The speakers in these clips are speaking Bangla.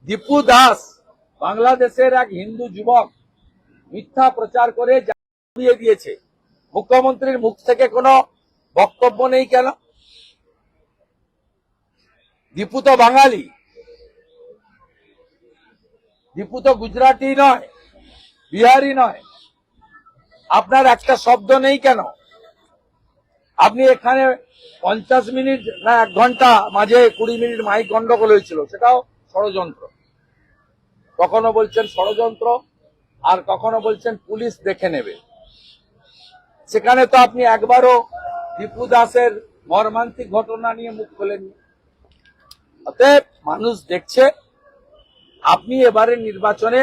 দীপু দাস বাংলাদেশের এক হিন্দু যুবক মিথ্যা প্রচার করে উড়িয়ে দিয়েছে। মুখ্যমন্ত্রীর মুখ থেকে কোনো বক্তব্য নেই কেন? দীপু তো বাঙালি, দীপু তো গুজরাটি নয়, বিহারি নয়। আপনার একটা শব্দ নেই কেন? আপনি এখানে 50 মিনিট না 1 ঘন্টা মাঝে 20 মিনিট মাইক গন্ডগোল হয়েছিল, সেটাও ষড়যন্ত্র। কখনো বলছেন ষড়যন্ত্র, আর কখনো বলছেন পুলিশ দেখে নেবে। সেখানে তো আপনি একবারও দীপু দাসের মর্মান্তিক ঘটনা নিয়ে মুখ খোলেননি। অতএব মানুষ দেখছে আপনি এবারে নির্বাচনে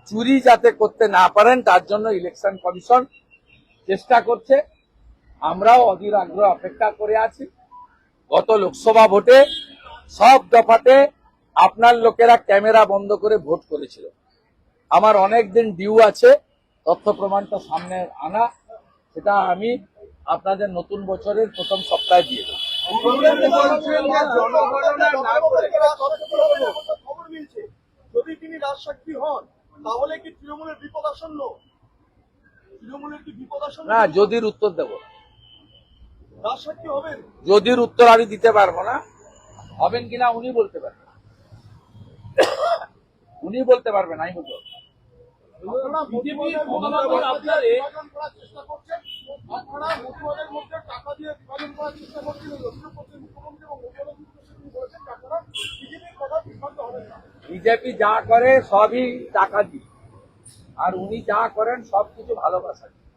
চুরি যাতে করতে না পারেন তার জন্য ইলেকশন কমিশন চেষ্টা করছে। আমরাও অধীর আগ্রহ অপেক্ষা করে আছি। গত লোকসভা ভোটে সব দফাতে আপনার লোকেরা ক্যামেরা বন্ধ করে ভোট করেছিল। আমার অনেক দিন ডিউ আছে, তথ্য প্রমাণটা সামনে আনা, সেটা আমি আপনাদের নতুন বছরের প্রথম সপ্তাহে দিয়ে দেব। যদি তিনি রাজসাক্ষী হন তাহলে কি তৃণমূলের বিপদ আসন্ন? তৃণমূলের কি বিপদ আসন্ন? না, যদির উত্তর দেব না। রাজসাক্ষী হবেন? যদির উত্তর আমি দিতে পারবো না। হবেন কিনা উনি বলতে পারবেন, উনি বলতে পারবেন, আমি বলতে পারবো। আপনারা চেষ্টা করছেন, আপনারা মতুয়াদের মধ্যে টাকা দিয়ে বিভাজন করার চেষ্টা করছেন। মুখ্যমন্ত্রী এবং বলেছেন আপনারা বিজেপির কথা বিভ্রান্ত হবেন না। বিজেপি যা করে সবই টাকা দিয়ে, আর উনি যা করেন সবকিছু ভালোবাসা দিয়ে।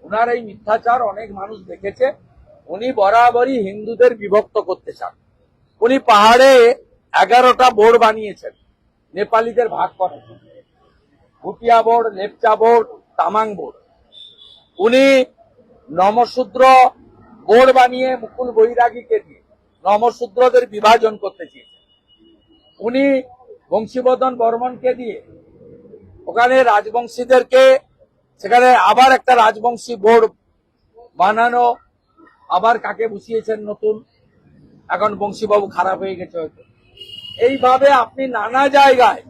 উনার এই মিথ্যাচার অনেক মানুষ দেখেছে। উনি বরাবরই হিন্দুদের বিভক্ত করতে চান। উনি পাহাড়ে 11টা বোর্ড বানিয়েছেন নেপালিদের ভাগ করেন, Bhutia board, Lepcha board, Tamang board. উনি নমশূদ্র বোর্ড বানিয়ে মুকুল বৈরাগীকে দিয়ে নমশূদ্রদের বিভাজন করতে চেয়েছেন। উনি বংশীবদন বর্মনকে দিয়ে ওখানে রাজবংশীদেরকে, সেখানে আবার একটা রাজবংশী বোর্ড বানানো, আবার কাকে বসিয়েছেন নতুন, এখন বংশীবাবু খারাপ হয়ে গেছে হয়তো। এইভাবে আপনি নানা জায়গায়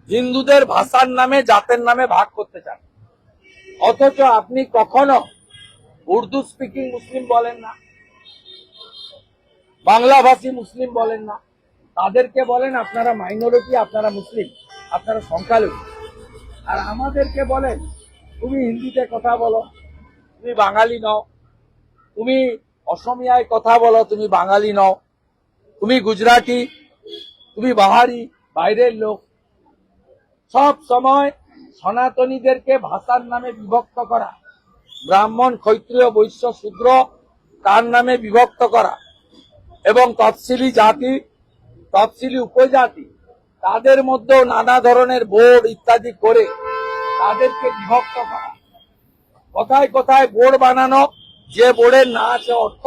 হিন্দুদের ভাষার নামে, জাতের নামে ভাগ করতে চান, অথচ আপনি কখনো উর্দু স্পিকিং মুসলিম বলেন না, বাংলাভাষী মুসলিম বলেন না। তাদেরকে বলেন আপনারা মাইনরিটি, আপনারা মুসলিম, আপনারা সংখ্যালঘু। আর আমাদেরকে বলেন তুমি হিন্দিতে কথা বলো, তুমি বাঙালি নও, তুমি অসমিয়ায় কথা বলো, তুমি বাঙালি নও, তুমি গুজরাটি, তুমি বাহারি, বাইরের লোক। সব সময় সনাতনীদেরকে ভাষার নামে বিভক্ত করা, ব্রাহ্মণ, ক্ষত্রিয়, বৈশ্য, শূদ্র তার নামে বিভক্ত করা, এবং তফসিলি জাতি, তফসিলি উপজাতি তাদের মধ্যেও নানা ধরনের বোর্ড ইত্যাদি করে তাদেরকে বিভক্ত করা। কোথায় কোথায় বোর্ড বানানো, যে বোর্ডের না আছে অর্থ,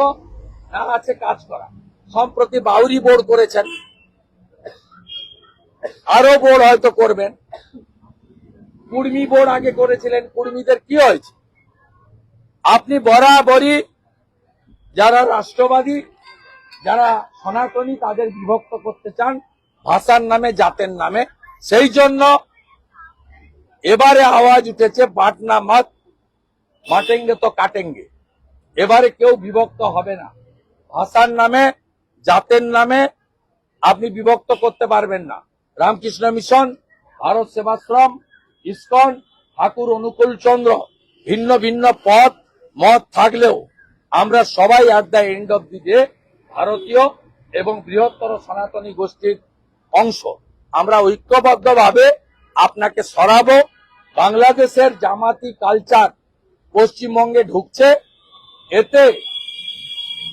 না আছে কাজ করা। সম্প্রতি বাউরি বোর্ড করেছেন, আরো বোর্ড হয়তো করবেন। কুর্মী বোর্ড আগে করেছিলেন, কুর্মীদের কি হয়েছে? আপনি বরাবরই যারা রাষ্ট্রবাদী, যারা সনাতনী, তাদের বিভক্ত করতে চান ভাষার নামে, জাতের নামে। সেই জন্য এবারে আওয়াজ উঠেছে বাটনা মত, বাটেঙ্গে তো কাটেঙ্গে। এবারে কেউ বিভক্ত হবে না। ভাষার নামে, জাতের নামে আপনি বিভক্ত করতে পারবেন না। রামকৃষ্ণ মিশন, ভারত সেবাশ্রম, ইসকন, ঠাকুর অনুকূল চন্দ্র, ভিন্ন ভিন্ন পথ মত থাকলেও আমরা সবাই at the end of the day ভারতীয় এবং বৃহত্তর সনাতনী গোষ্ঠীর অংশ। আমরা ঐক্যবদ্ধভাবে আপনাকে সরাবো। বাংলাদেশের জামাতি কালচার পশ্চিমবঙ্গে ঢুকছে, এতে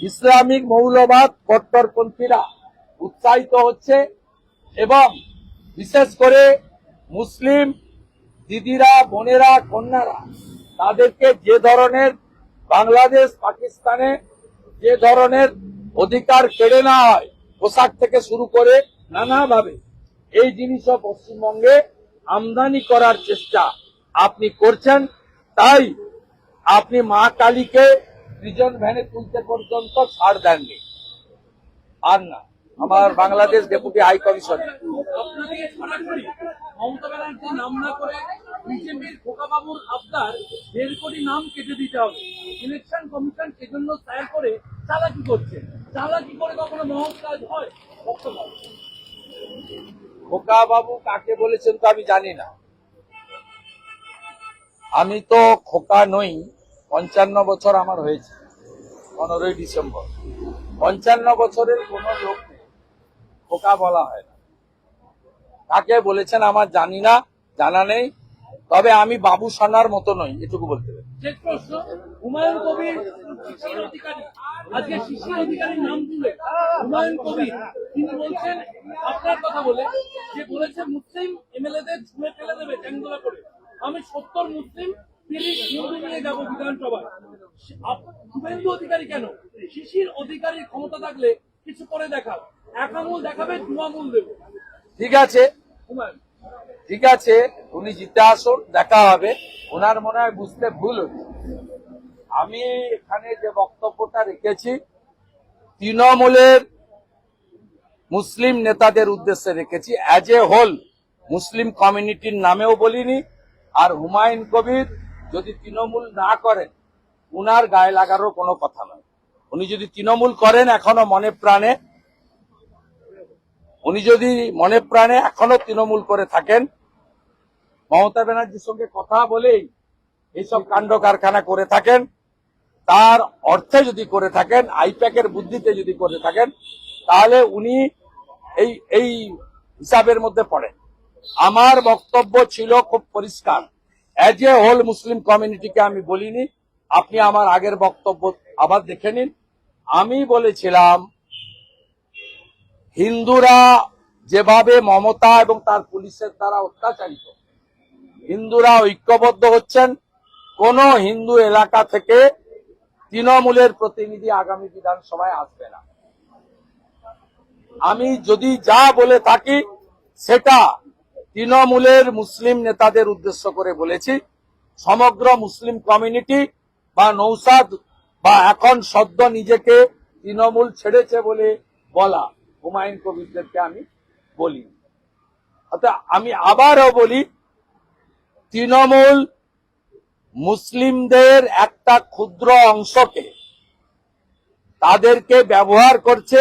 ইসলামিক মৌলবাদ কট্টরপন্থীরা উৎসাহিত হচ্ছে, এবং বিশেষ করে মুসলিম দিদিরা, বোনেরা, কন্যারা তাদেরকে যে ধরনের বাংলাদেশ, পাকিস্তানে যে ধরনের অধিকার কেড়ে নেওয়া হয়, পোশাক থেকে শুরু করে নানাভাবে, এই জিনিসও পশ্চিমবঙ্গে আমদানি করার চেষ্টা আপনি করছেন। তাই আপনি মা কালীকে প্রিজন ভ্যানে তুলতে পর্যন্ত ছাড় দেননি। আর না, আমার বাংলাদেশ ডেপুটি হাই কমিশন। আপনাকে সরাসরি মমতা ব্যানার্জি নাম না করে বিজেপির খোকাবাবুর আবদার 1.5 কোটি নাম কেটে দিতে হবে। ইলেকশন কমিশন সেজন্য তৈরি করে চালাকি করছে। চালাকি করে কখনো মহৎ কাজ হয়? বক্তব্য। খোকা বাবু কাকে বলেছেন তো আমি জানি না। আমি তো খোকা নই। 55 বছর আমার হয়েছে 15ই ডিসেম্বর। 55 বছরের কোন লোককে খোকা বলা হয় না। কাকে বলেছেন আমার জানি না, জানা নেই। তবে আমি বাবু সোনার মতো নই, এটুকু বলতে পারি। শেষ প্রশ্ন, হুমায়ুন কবির শিশির অধিকারী, আজকে শিশির অধিকারীর নাম তুলে হুমায়ুন কবির তিনি বলছেন আপনার কথা বলে, যে বলেছে মুসলিম এমএলএদের ছুঁড়ে ফেলে দেবে ট্যাঙ্গোলা করে। আমি 70 মুসলিম হিন্দু নিয়ে যাবো বিধানসভায়। শুভেন্দু অধিকারী কেন? শিশির অধিকারীর ক্ষমতা থাকলে কিছু করে দেখাও, এক আঙুল দেখাবে, 2 আঙুল দেবে। ঠিক আছে, হুমায়ুন ঠিক আছে, উনি জিতে আসুন, দেখা হবে। ওনার মনে হয় বুঝতে ভুল হচ্ছে। আমি এখানে যে বক্তব্যটা রেখেছি তৃণমূলের মুসলিম নেতাদের উদ্দেশ্যে রেখেছি, অ্যাজ এ হোল মুসলিম কমিউনিটির নামেও বলিনি। আর হুমায়ুন কবির যদি তৃণমূল না করেন উনার গায়ে লাগারও কোনো কথা নয়। উনি যদি তৃণমূল করেন এখনো মনে প্রাণে, উনি যদি মনে প্রাণে এখনো তৃণমূল করে থাকেন, মমতা ব্যানার্জির সঙ্গে কথা বলেই এইসব কাণ্ড কারখানা করে থাকেন, তার অর্থে যদি করে থাকেন, আইপ্যাকের বুদ্ধিতে যদি করে থাকেন, তাহলে উনি এই হিসাবের মধ্যে পড়েন। আমার বক্তব্য ছিল খুব পরিষ্কার, অ্যাজ এ হোল মুসলিম কমিউনিটিকে আমি বলিনি। আপনি আমার আগের বক্তব্য আবার দেখে নিন। আমি বলেছিলাম হিন্দুরা যেভাবে মমতা এবং তার পুলিশের দ্বারা অত্যাচারিত, হিন্দুরা ঐক্যবদ্ধ হচ্ছেন। কোন হিন্দু এলাকা থেকে তৃণমূলের প্রতিনিধি আগামী বিধানসভায় আসবে না। আমি যদি যা বলে থাকি সেটা তৃণমূলের মুসলিম নেতাদের উদ্দেশ্য করে বলেছি। সমগ্র মুসলিম কমিউনিটি বা নৌসাদ বা এখন সদ্য নিজেকে তৃণমূল ছেড়েছে বলে বলা হুমায়ুন কবিরদেরকে আমি বলি। অর্থাৎ আমি আবারও বলি, তৃণমূল মুসলিমদের একটা ক্ষুদ্র অংশকে তাদেরকে ব্যবহার করছে,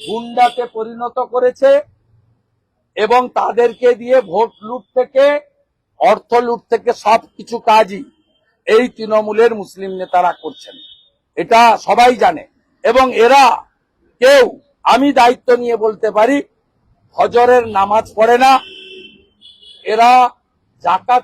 গুন্ডাতে পরিণত করেছে এবং তাদেরকে দিয়ে ভোট লুট থেকে, অর্থ লুট থেকে সবকিছু কাজই এই তৃণমূলের মুসলিম নেতারা করছেন। এটা সবাই জানে। এবং এরা কেউ, আমি দায়িত্ব নিয়ে বলতে পারি, ফজরের নামাজ পড়ে না, এরা জাকাত